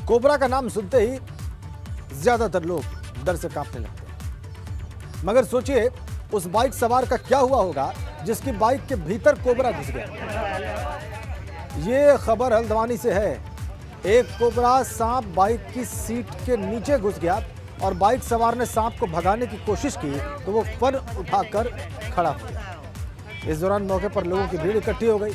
Cobra का नाम सुनते ही ज्यादातर लोग डर से कांपने लगते हैं। मगर सोचिए उस बाइक सवार का क्या हुआ होगा जिसकी बाइक के भीतर कोबरा घुस गया। ये खबर हल्द्वानी से है। एक कोबरा सांप बाइक की सीट के नीचे घुस गया और बाइक सवार ने सांप को भगाने की कोशिश की तो वो फन उठाकर खड़ा हो गया। इस दौरान मौके पर लोगों की भीड़ इकट्ठी हो गई।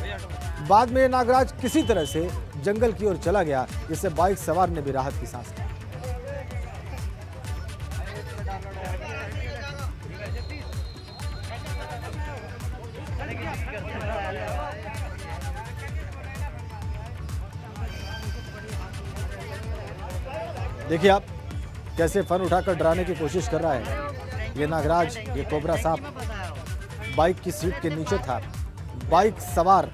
बाद में नागराज किसी तरह से जंगल की ओर चला गया, जिससे बाइक सवार ने भी राहत की सांस ली। देखिए आप कैसे फन उठाकर डराने की कोशिश कर रहा है ये नागराज। ये कोबरा सांप बाइक की सीट के नीचे था। बाइक सवार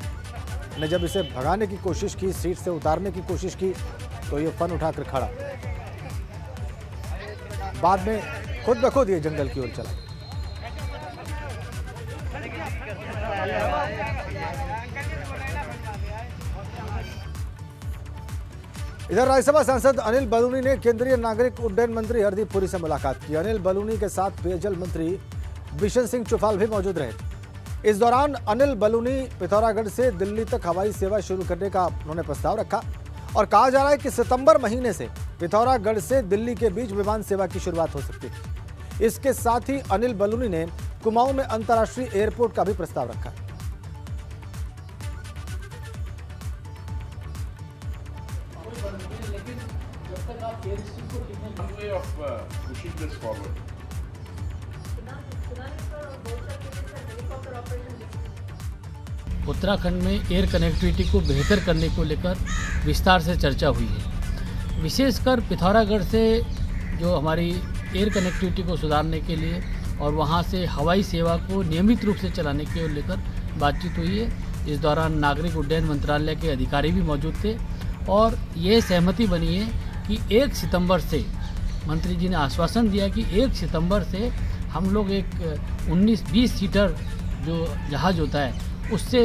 ने जब इसे भगाने की कोशिश की, सीट से उतारने की कोशिश की तो ये फन उठाकर खड़ा। बाद में खुद ब खुद ये जंगल की ओर चला। इधर राज्यसभा सांसद अनिल बलूनी ने केंद्रीय नागरिक उड्डयन मंत्री हरदीप पुरी से मुलाकात की। अनिल बलूनी के साथ पेयजल मंत्री बिशन सिंह चुफाल भी मौजूद रहे। इस दौरान अनिल बलूनी पिथौरागढ़ से दिल्ली तक हवाई सेवा शुरू करने का उन्होंने प्रस्ताव रखा और कहा जा रहा है कि सितंबर महीने से पिथौरागढ़ से दिल्ली के बीच विमान सेवा की शुरुआत हो सकती है। इसके साथ ही अनिल बलूनी ने कुमाऊं में अंतर्राष्ट्रीय एयरपोर्ट का भी प्रस्ताव रखा। उत्तराखंड में एयर कनेक्टिविटी को बेहतर करने को लेकर विस्तार से चर्चा हुई है। विशेषकर पिथौरागढ़ से जो हमारी एयर कनेक्टिविटी को सुधारने के लिए और वहां से हवाई सेवा को नियमित रूप से चलाने के लेकर बातचीत हुई है। इस दौरान नागरिक उड्डयन मंत्रालय के अधिकारी भी मौजूद थे और ये सहमति बनी है कि 1 सितंबर से मंत्री जी ने आश्वासन दिया कि 1 सितंबर से हम लोग एक 19-20 सीटर जो जहाज़ होता है उससे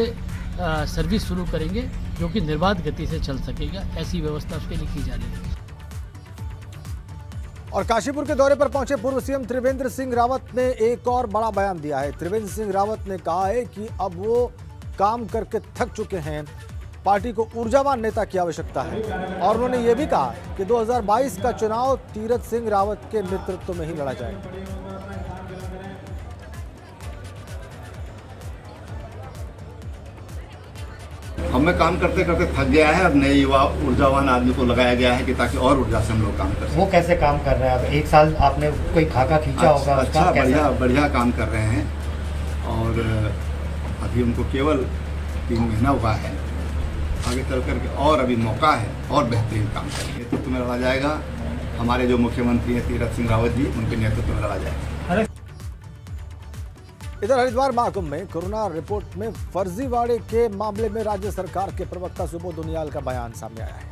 सर्विस शुरू करेंगे जो कि निर्बाध गति से चल सकेगा। ऐसी व्यवस्था उसके लिए की जा रही है। और काशीपुर के दौरे पर पहुंचे पूर्व सीएम त्रिवेंद्र सिंह रावत ने एक और बड़ा बयान दिया है। त्रिवेंद्र सिंह रावत ने कहा है कि अब वो काम करके थक चुके हैं, पार्टी को ऊर्जावान नेता की आवश्यकता है। और उन्होंने ये भी कहा कि 2022 का चुनाव तीरथ सिंह रावत के नेतृत्व में ही लड़ा जाएगा। हमें काम करते करते थक गया है। अब नए युवा ऊर्जावान आदमी को लगाया गया है कि ताकि और ऊर्जा से हम लोग काम कर सकें। वो कैसे काम कर रहे हैं? अब 1 साल आपने कोई खाका खींचा होगा। अच्छा बढ़िया काम कर रहे हैं और अभी उनको केवल 3 महीना हुआ है। आगे चल करके और अभी मौका है और बेहतरीन काम करेंगे। नेतृत्व में लड़ा जाएगा। हमारे जो मुख्यमंत्री हैं तीरथ सिंह रावत जी, उनके नेतृत्व में लड़ा जाएगा। इधर हरिद्वार महाकुंभ में कोरोना रिपोर्ट में फर्जीवाड़े के मामले में राज्य सरकार के प्रवक्ता सुबोध उनियाल का बयान सामने आया है।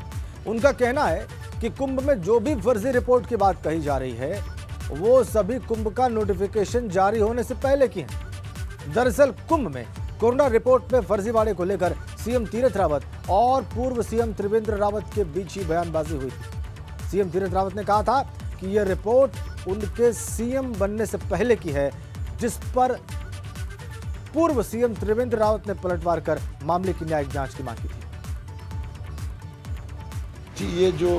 उनका कहना है कि कुंभ में जो भी फर्जी रिपोर्ट की बात कही जा रही है वो सभी कुंभ का नोटिफिकेशन जारी होने से पहले की है। दरअसल कुंभ में कोरोना रिपोर्ट में फर्जीवाड़े को लेकर सीएम तीरथ रावत और पूर्व सीएम त्रिवेंद्र रावत के बीच ही बयानबाजी हुई थी। सीएम तीरथ रावत ने कहा था कि यह रिपोर्ट उनके सीएम बनने से पहले की है, जिस पर पूर्व सीएम त्रिवेंद्र रावत ने पलटवार कर मामले की न्यायिक जांच की मांग की थी। ये जो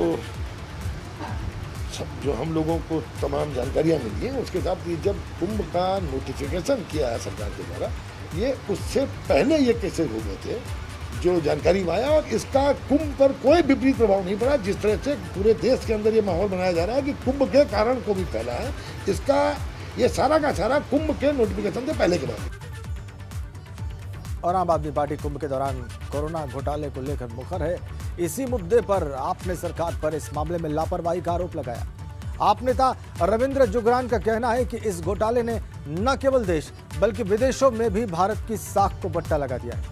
हम लोगों को तमाम जानकारियां मिली हैं उसके साथ ये जब कुंभ का नोटिफिकेशन किया है सरकार के द्वारा, ये उससे पहले ये केसेस हो गए थे जो जानकारी में आया और इसका कुंभ पर कोई विपरीत प्रभाव नहीं पड़ा। जिस तरह से पूरे देश के अंदर ये माहौल बनाया जा रहा है कि कुंभ के कारण को भी फैला है, इसका ये सारा का सारा कुंभ के नोटिफिकेशन से पहले के बाद। और आम आदमी पार्टी कुंभ के दौरान कोरोना घोटाले को लेकर मुखर है। इसी मुद्दे पर आपने सरकार पर इस मामले में लापरवाही का आरोप लगाया। आप नेता रविंद्र जुगरान का कहना है कि इस घोटाले ने न केवल देश बल्कि विदेशों में भी भारत की साख को बट्टा लगा दिया है।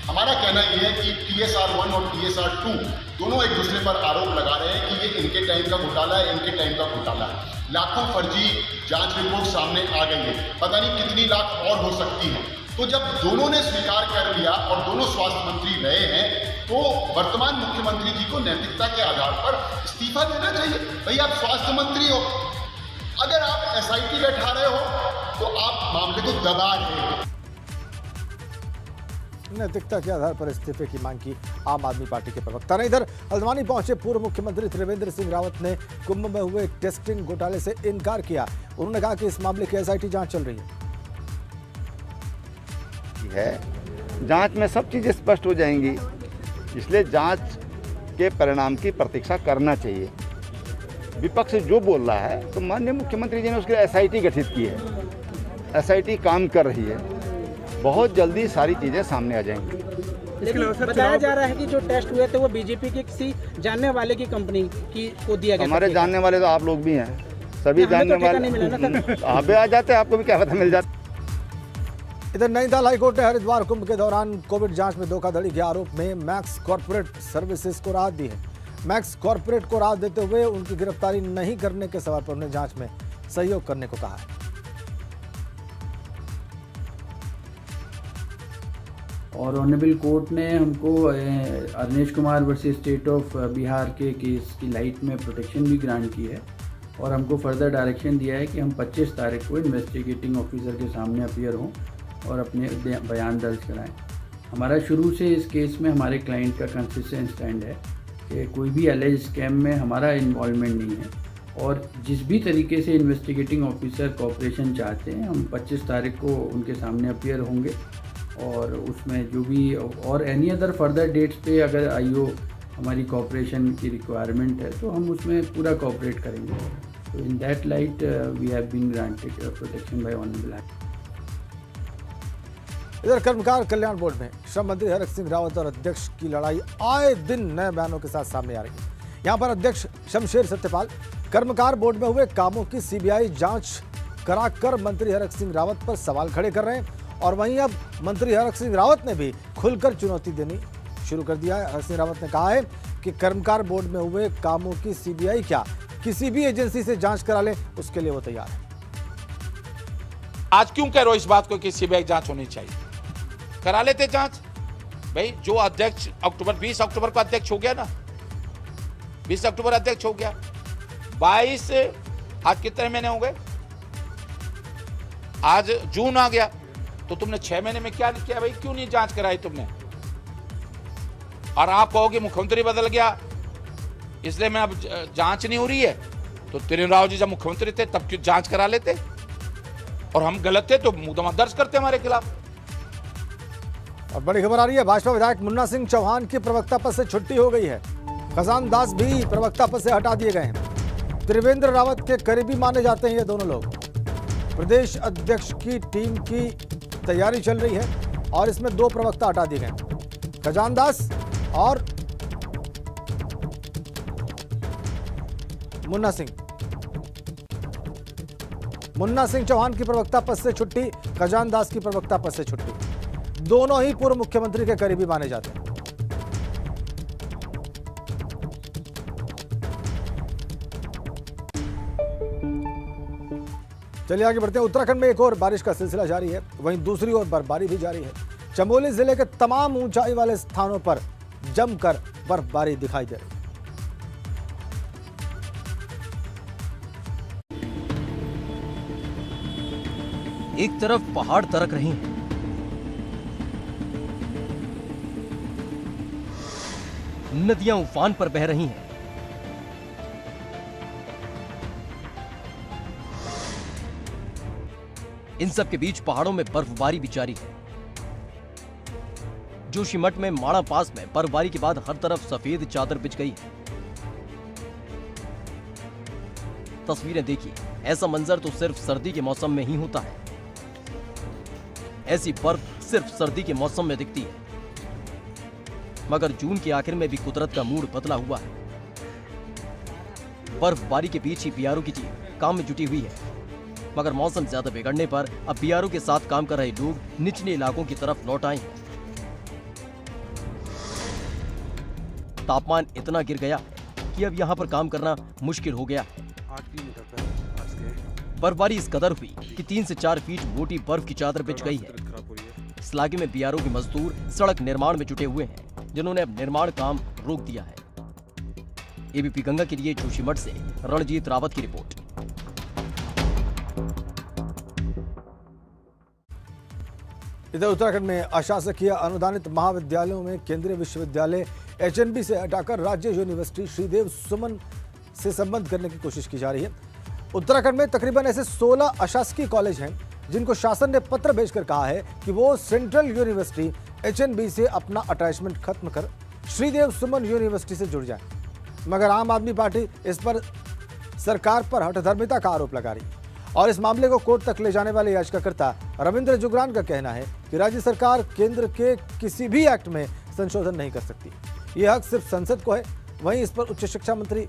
हमारा कहना यह है कि TSR-1 और TSR-2 दोनों एक दूसरे पर आरोप लगा रहे हैं कि ये इनके टाइम का घोटाला है, इनके टाइम का घोटाला है। लाखों फर्जी जांच रिपोर्ट सामने आ गई है, पता नहीं कितनी लाख और हो सकती है। तो जब दोनों ने स्वीकार कर लिया और दोनों स्वास्थ्य मंत्री रहे हैं, तो वर्तमान मुख्यमंत्री जी को नैतिकता के आधार पर इस्तीफा देना चाहिए। भाई आप स्वास्थ्य मंत्री हो, अगर आप एसआईटी बैठा रहे हो तो आप मामले को दबा रहे हो। नैतिकता के आधार पर इस्तीफे की मांग की आम आदमी पार्टी के प्रवक्ता ने। इधर हल्द्वानी पहुंचे पूर्व मुख्यमंत्री त्रिवेंद्र सिंह रावत ने कुंभ में हुए टेस्टिंग घोटाले से इनकार किया। उन्होंने कहा कि इस मामले की एसआईटी जांच चल रही है। जांच में सब चीज़ें स्पष्ट हो जाएंगी, इसलिए जांच के परिणाम की प्रतीक्षा करना चाहिए। विपक्ष जो बोल रहा है, तो माननीय मुख्यमंत्री जी ने उसके लिए एसआईटी गठित की है। एसआईटी काम कर रही है, बहुत जल्दी सारी चीज़ें सामने आ जाएंगी। लेकिन बताया जा रहा है कि जो टेस्ट हुए थे वो बीजेपी के किसी जानने वाले की कंपनी की को दिया गया। हमारे जानने वाले तो आप लोग भी हैं, सभी जानने वाले आप भी आ जाते हैं, आपको भी क्या पता मिल जाता। इधर नैनीताल हाईकोर्ट ने हरिद्वार कुंभ के दौरान कोविड जांच में धोखाधड़ी के आरोप में मैक्स कॉर्पोरेट सर्विसेज को राहत दी है। मैक्स कॉर्पोरेट को राहत देते हुए उनकी गिरफ्तारी नहीं करने के सवाल पर उन्हें जांच में सहयोग करने को कहा है। और ऑनरेबल कोर्ट ने हमको Arnesh Kumar versus state of Bihar के केस की लाइट में प्रोटेक्शन भी ग्रांट की है और हमको फर्दर डायरेक्शन दिया है कि हम 25 तारीख को इन्वेस्टिगेटिंग ऑफिसर के सामने अपीयर हों और अपने बयान दर्ज कराएं। हमारा शुरू से इस केस में हमारे क्लाइंट का कंसिस्टेंट स्टैंड है कि कोई भी एलिज स्कैम में हमारा इन्वॉल्वमेंट नहीं है और जिस भी तरीके से इन्वेस्टिगेटिंग ऑफिसर कोऑपरेशन चाहते हैं, हम 25 तारीख को उनके सामने अपीयर होंगे और उसमें जो भी और एनी अदर फर्दर डेट्स पे अगर आईओ हमारी कोऑपरेशन की रिक्वायरमेंट है तो हम उसमें पूरा कोऑपरेट करेंगे। तो in that light we have been granted protection by honourable high. इधर कर्मकार कल्याण बोर्ड में श्रम मंत्री हरक सिंह रावत और अध्यक्ष की लड़ाई आए दिन नए बयानों के साथ सामने आ रही है। यहां पर अध्यक्ष शमशेर सत्यपाल कर्मकार बोर्ड में हुए कामों की सीबीआई जांच कराकर मंत्री हरक सिंह रावत पर सवाल खड़े कर रहे हैं और वहीं अब मंत्री हरक सिंह रावत ने भी खुलकर चुनौती देनी शुरू कर दिया है। हरक सिंह रावत ने कहा है कि कर्मकार बोर्ड में हुए कामों की सीबीआई क्या किसी भी एजेंसी से जांच करा ले, उसके लिए वो तैयार है। आज क्यों कह रहे हो इस बात को कि सीबीआई जांच होनी चाहिए? करा लेते जांच। भाई जो अध्यक्ष 20 अक्टूबर को अध्यक्ष हो गया ना, 20 अक्टूबर अध्यक्ष हो गया, 22 आज कितने महीने हो गए, आज जून आ गया, तो तुमने 6 महीने में क्या किया भाई? क्यों नहीं जांच कराई तुमने? और आप कहोगे मुख्यमंत्री बदल गया इसलिए मैं अब जांच नहीं हो रही है, तो त्रिवेंद्र राव जी जब मुख्यमंत्री थे तब क्यों जांच करा लेते? और हम गलत थे तो मुकदमा दर्ज करते हमारे खिलाफ। और बड़ी खबर आ रही है, भाजपा विधायक मुन्ना सिंह चौहान की प्रवक्ता पद से छुट्टी हो गई है। खजान दास भी प्रवक्ता पद से हटा दिए गए हैं। त्रिवेंद्र रावत के करीबी माने जाते हैं ये दोनों लोग। प्रदेश अध्यक्ष की टीम की तैयारी चल रही है और इसमें 2 प्रवक्ता हटा दिए गए, खजान दास और मुन्ना सिंह। मुन्ना सिंह चौहान की प्रवक्ता पद से छुट्टी, खजान दास की प्रवक्ता पद से छुट्टी। दोनों ही पूर्व मुख्यमंत्री के करीबी माने जाते हैं। चलिए आगे बढ़ते हैं। उत्तराखंड में एक और बारिश का सिलसिला जारी है, वहीं दूसरी ओर बर्फबारी भी जारी है। चमोली जिले के तमाम ऊंचाई वाले स्थानों पर जमकर बर्फबारी दिखाई दे रही है। एक तरफ पहाड़ तरक रही हैं, नदियां उफान पर बह रही हैं, इन सब के बीच पहाड़ों में बर्फबारी भी जारी है। जोशीमठ में माणा पास में बर्फबारी के बाद हर तरफ सफेद चादर बिछ गई है। तस्वीरें देखिए, ऐसा मंजर तो सिर्फ सर्दी के मौसम में ही होता है। ऐसी बर्फ सिर्फ सर्दी के मौसम में दिखती है, मगर जून के आखिर में भी कुदरत का मूड बदला हुआ है। बर्फबारी के बीच ही बीआरओ की टीम काम में जुटी हुई है, मगर मौसम ज्यादा बिगड़ने पर अब बीआरओ के साथ काम कर रहे लोग निचले इलाकों की तरफ लौट आए हैं। तापमान इतना गिर गया कि अब यहां पर काम करना मुश्किल हो गया। बर्फबारी इस कदर हुई कि 3 से 4 फीट मोटी बर्फ की चादर बिछ गई है। इस इलाके में बीआरओ के मजदूर सड़क निर्माण में जुटे हुए हैं, जिन्होंने अब निर्माण काम रोक दिया है। एबीपी गंगा के लिए जोशीमठ से रणजीत रावत की रिपोर्ट। इधर उत्तराखंड में अशासकीय अनुदानित महाविद्यालयों में केंद्रीय विश्वविद्यालय एचएनबी से हटाकर राज्य यूनिवर्सिटी श्रीदेव सुमन से संबद्ध करने की कोशिश की जा रही है। उत्तराखंड में तकरीबन ऐसे 16 अशासकीय कॉलेज हैं जिनको शासन ने पत्र भेजकर कहा है कि वो सेंट्रल यूनिवर्सिटी एचएनबी से अपना अटैचमेंट खत्म कर श्रीदेव सुमन यूनिवर्सिटी से जुड़ जाए, मगर आम आदमी पार्टी इस पर सरकार पर हठधर्मिता का आरोप लगा रही है और इस मामले को कोर्ट तक ले जाने वाले याचिकाकर्ता रविंद्र जुगरान का कहना है कि राज्य सरकार केंद्र के किसी भी एक्ट में संशोधन नहीं कर सकती, यह हक सिर्फ संसद को है। वहीं इस पर उच्च शिक्षा मंत्री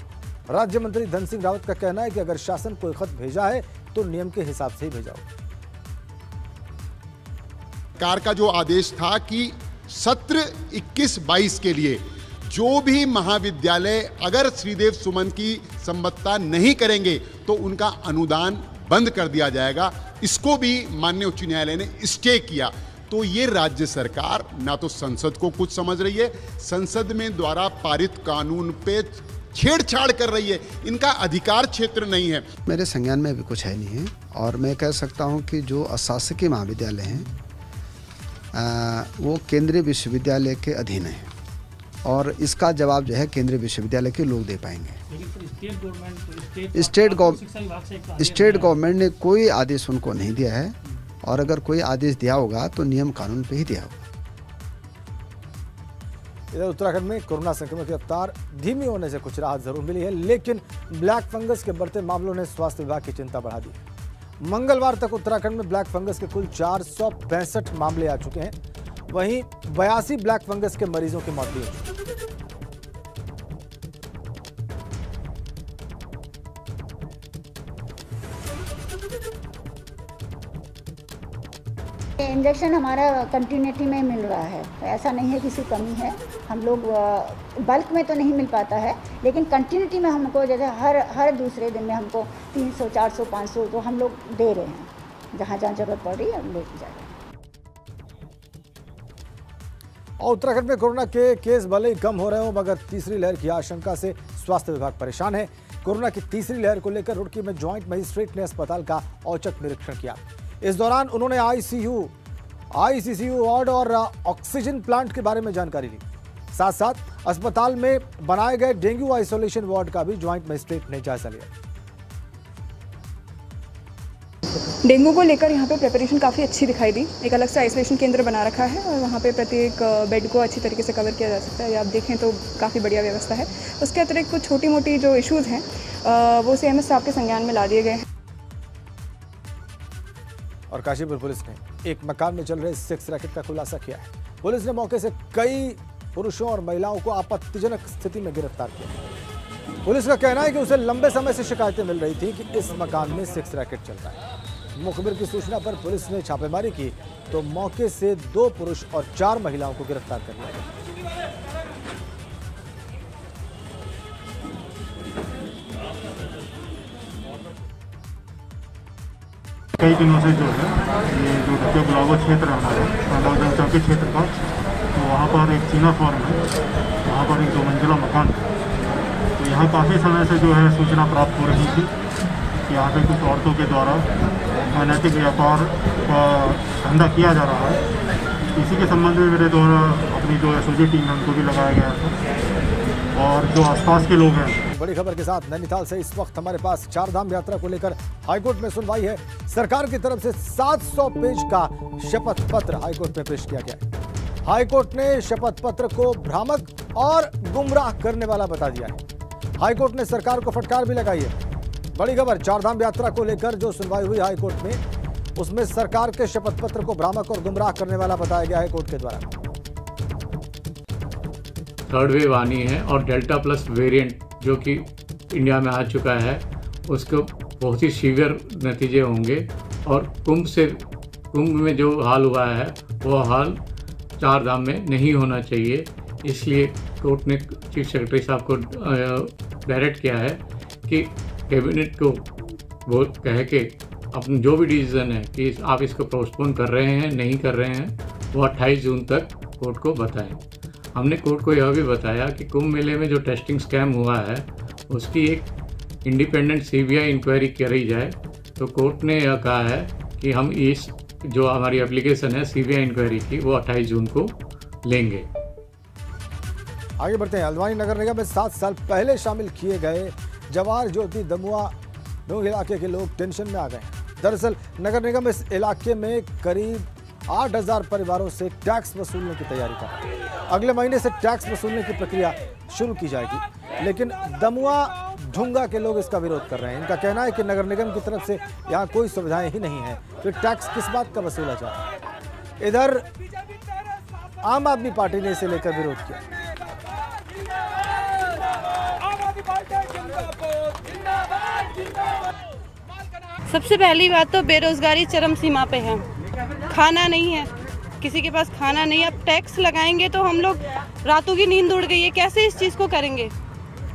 राज्य मंत्री धन सिंह रावत का कहना है कि अगर शासन कोई खत भेजा है तो नियम के हिसाब से ही भेजा हो। सरकार का जो आदेश था कि सत्र 21-22 के लिए जो भी महाविद्यालय अगर श्रीदेव सुमन की संबद्धता नहीं करेंगे तो उनका अनुदान बंद कर दिया जाएगा, इसको भी माननीय उच्च न्यायालय ने स्टे किया। तो ये राज्य सरकार ना तो संसद को कुछ समझ रही है, संसद में द्वारा पारित कानून पे छेड़छाड़ कर रही है, इनका अधिकार क्षेत्र नहीं है। मेरे संज्ञान में भी कुछ है नहीं है और मैं कह सकता हूं कि जो अशासकीय महाविद्यालय हैं वो केंद्रीय विश्वविद्यालय के अधीन है और इसका जवाब जो है केंद्रीय विश्वविद्यालय के लोग दे पाएंगे। स्टेट गवर्नमेंट ने कोई आदेश उनको नहीं दिया है और अगर कोई आदेश दिया होगा तो नियम कानून पे ही दिया होगा। इधर उत्तराखंड में कोरोना संक्रमण की रफ्तार धीमी होने से कुछ राहत जरूर मिली है, लेकिन ब्लैक फंगस के बढ़ते मामलों ने स्वास्थ्य विभाग की चिंता बढ़ा दी है। मंगलवार तक उत्तराखंड में ब्लैक फंगस के कुल 465 मामले आ चुके हैं, वहीं 82 ब्लैक फंगस के मरीजों की मौत भी हो चुकी है। इंजेक्शन हमारा कंटिन्यूटी में मिल रहा है, ऐसा नहीं है किसी कमी है। हम लोग बल्क में तो नहीं मिल पाता है, लेकिन कंटिन्यूटी में हमको जैसे हर दूसरे दिन में हमको 300, 400, 500 तो हम लोग दे रहे हैं, जहाँ जहाँ जरूरत पड़ रही है हम लेके जा रहे हैं। और उत्तराखंड में कोरोना के केस भले ही कम हो रहे हो, मगर तीसरी लहर की आशंका से स्वास्थ्य विभाग परेशान है। कोरोना की तीसरी लहर को लेकर रुड़की में ज्वाइंट मजिस्ट्रेट ने अस्पताल का औचक निरीक्षण किया। इस दौरान उन्होंने आईसीयू वार्ड और ऑक्सीजन प्लांट के बारे में जानकारी ली। साथ साथ अस्पताल में बनाए गए डेंगू आइसोलेशन वार्ड का भी ज्वाइंट मजिस्ट्रेट ने जायजा लिया। डेंगू को लेकर यहाँ पे प्रिपरेशन काफ़ी अच्छी दिखाई दी। एक अलग से आइसोलेशन केंद्र बना रखा है और वहाँ पे प्रत्येक बेड को अच्छी तरीके से कवर किया जा सकता है। आप देखें तो काफ़ी बढ़िया व्यवस्था है। उसके अतिरिक्त कुछ छोटी मोटी जो इश्यूज़ हैं वो सीएमएस साहब के संज्ञान में ला दिए गए हैं। और काशीपुर पुलिस ने एक मकान में चल रहे सेक्स रैकेट का खुलासा किया है। पुलिस ने मौके से कई पुरुषों और महिलाओं को आपत्तिजनक स्थिति में गिरफ्तार किया। पुलिस का कहना है कि उसे लंबे समय से शिकायतें मिल रही थी कि इस मकान में सेक्स रैकेट चलता है। मुखबिर की सूचना पर पुलिस ने छापेमारी की तो मौके से 2 पुरुष और 4 महिलाओं को गिरफ्तार कर लिया। कई दिनों से जो है ये जो गुलाबो क्षेत्र है हमारे चौकी क्षेत्र का, तो वहाँ पर एक चीना फॉर्म है, वहाँ पर एक 2 मंजिला मकान है। तो यहाँ काफ़ी समय से जो है सूचना प्राप्त हो रही थी कि यहाँ पे कुछ औरतों के द्वारा अनैतिक व्यापार का धंधा किया जा रहा है। इसी के संबंध में मेरे द्वारा अपनी जो एसओजी टीम है उनको भी लगाया गया था और जो आसपास के लोग हैं। बड़ी खबर के साथ नैनीताल से इस वक्त हमारे पास चारधाम यात्रा को लेकर हाईकोर्ट में सुनवाई है। सरकार की तरफ से 700 पेज का शपथ पत्र हाईकोर्ट में पेश किया गया है। हाईकोर्ट ने शपथ पत्र को भ्रामक और गुमराह करने वाला बता दिया है। हाईकोर्ट ने सरकार को फटकार भी लगाई है। बड़ी खबर, चारधाम यात्रा को लेकर जो सुनवाई हुई हाईकोर्ट में, उसमें सरकार के शपथ पत्र को भ्रामक और गुमराह करने वाला बताया गया है कोर्ट के द्वारा। थर्ड वेव आनी है और डेल्टा प्लस वेरिएंट जो कि इंडिया में आ चुका है, उसको बहुत ही सीवियर नतीजे होंगे और कुंभ में जो हाल हुआ है वो हाल चारधाम में नहीं होना चाहिए। इसलिए कोर्ट ने चीफ सेक्रेटरी साहब को डायरेक्ट किया है कि कैबिनेट को वो कह के अपना जो भी डिसीजन है कि आप इसको पोस्टपोन कर रहे हैं नहीं कर रहे हैं, वो 28 जून तक कोर्ट को बताएं। हमने कोर्ट को यह भी बताया कि कुंभ मेले में जो टेस्टिंग स्कैम हुआ है उसकी एक इंडिपेंडेंट CBI इंक्वायरी करी जाए। तो कोर्ट ने यह कहा है कि हम इस जो हमारी एप्लीकेशन है CBI इंक्वायरी की वो 28 जून को लेंगे। आगे बढ़ते हैं। हल्द्वानी नगर निगम में 7 साल पहले शामिल किए गए जवाहर ज्योति दमुआ नूह इलाके के लोग टेंशन में आ गए हैं। दरअसल नगर निगम इस इलाके में करीब 8,000 परिवारों से टैक्स वसूलने की तैयारी कर रहा है। अगले महीने से टैक्स वसूलने की प्रक्रिया शुरू की जाएगी, लेकिन दमुआ झुंगा के लोग इसका विरोध कर रहे हैं। इनका कहना है कि नगर निगम की तरफ से यहाँ कोई सुविधाएं ही नहीं है, फिर टैक्स किस बात का वसूला जाए। इधर आम आदमी पार्टी ने इसे लेकर विरोध किया। सबसे पहली बात तो बेरोजगारी चरम सीमा पे है, खाना नहीं है, किसी के पास खाना नहीं है। अब टैक्स लगाएंगे तो हम लोग रातों की नींद उड़ गई है, कैसे इस चीज़ को करेंगे?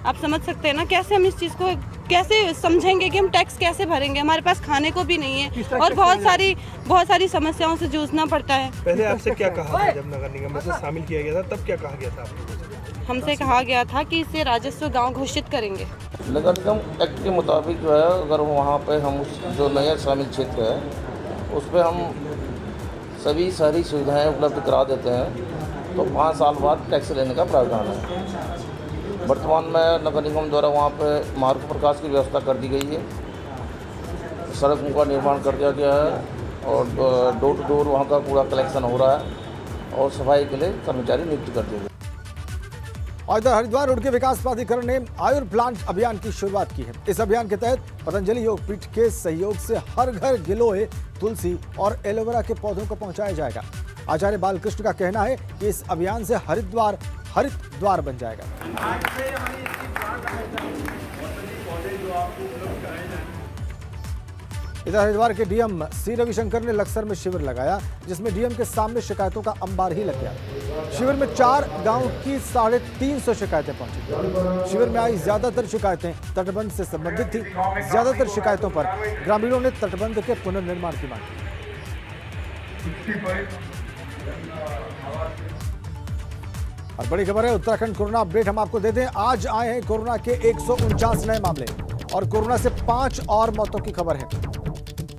आप समझ सकते हैं ना, कैसे हम इस चीज़ को कैसे समझेंगे कि हम टैक्स कैसे भरेंगे? हमारे पास खाने को भी नहीं है और बहुत सारी समस्याओं से जूझना पड़ता है। पहले आपसे क्या कहा था जब नगर निगम में से शामिल किया गया था, तब क्या कहा गया था आपको? हमसे कहा गया था कि इसे राजस्व गांव घोषित करेंगे। नगर निगम एक्ट के मुताबिक जो है, अगर वहाँ पे हम जो नया शामिल क्षेत्र है उस पर हम सभी सारी सुविधाएं उपलब्ध करा देते हैं, तो 5 साल बाद टैक्स लेने का प्रावधान है। वर्तमान में नगर निगम द्वारा वहाँ पे मार्ग प्रकाश की व्यवस्था कर दी गई है, सड़कों का निर्माण कर दिया गया है और डोर टू डोर वहाँ का कूड़ा कलेक्शन हो रहा है और सफाई के लिए कर्मचारी नियुक्त कर दिए गए। और इधर हरिद्वार रोड के विकास प्राधिकरण ने आयुर प्लांट अभियान की शुरुआत की है। इस अभियान के तहत पतंजलि योगपीठ के सहयोग से हर घर गिलोय, तुलसी और एलोवेरा के पौधों को पहुंचाया जाएगा। आचार्य बालकृष्ण का कहना है कि इस अभियान से हरिद्वार हरित द्वार बन जाएगा। इधर हरिद्वार के डीएम सी रविशंकर ने लक्सर में शिविर लगाया, जिसमें डीएम के सामने शिकायतों का अंबार ही लग गया। शिविर में 4 गांव की 350 शिकायतें पहुंची। शिविर में आई ज्यादातर शिकायतें तटबंध से संबंधित थी। ज्यादातर शिकायतों पर ग्रामीणों ने तटबंध के पुनर्निर्माण की मांग की। और बड़ी खबर है, उत्तराखंड कोरोना अपडेट हम आपको दे दें। आज आए हैं कोरोना के 149 नए मामले और कोरोना से 5 और मौतों की खबर है।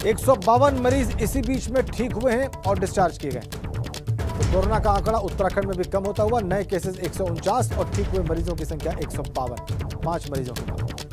152 मरीज इसी बीच में ठीक हुए हैं और डिस्चार्ज किए गए। तो कोरोना का आंकड़ा उत्तराखंड में भी कम होता हुआ, नए केसेस 149 और ठीक हुए मरीजों की संख्या 152, 5 मरीजों की मौत।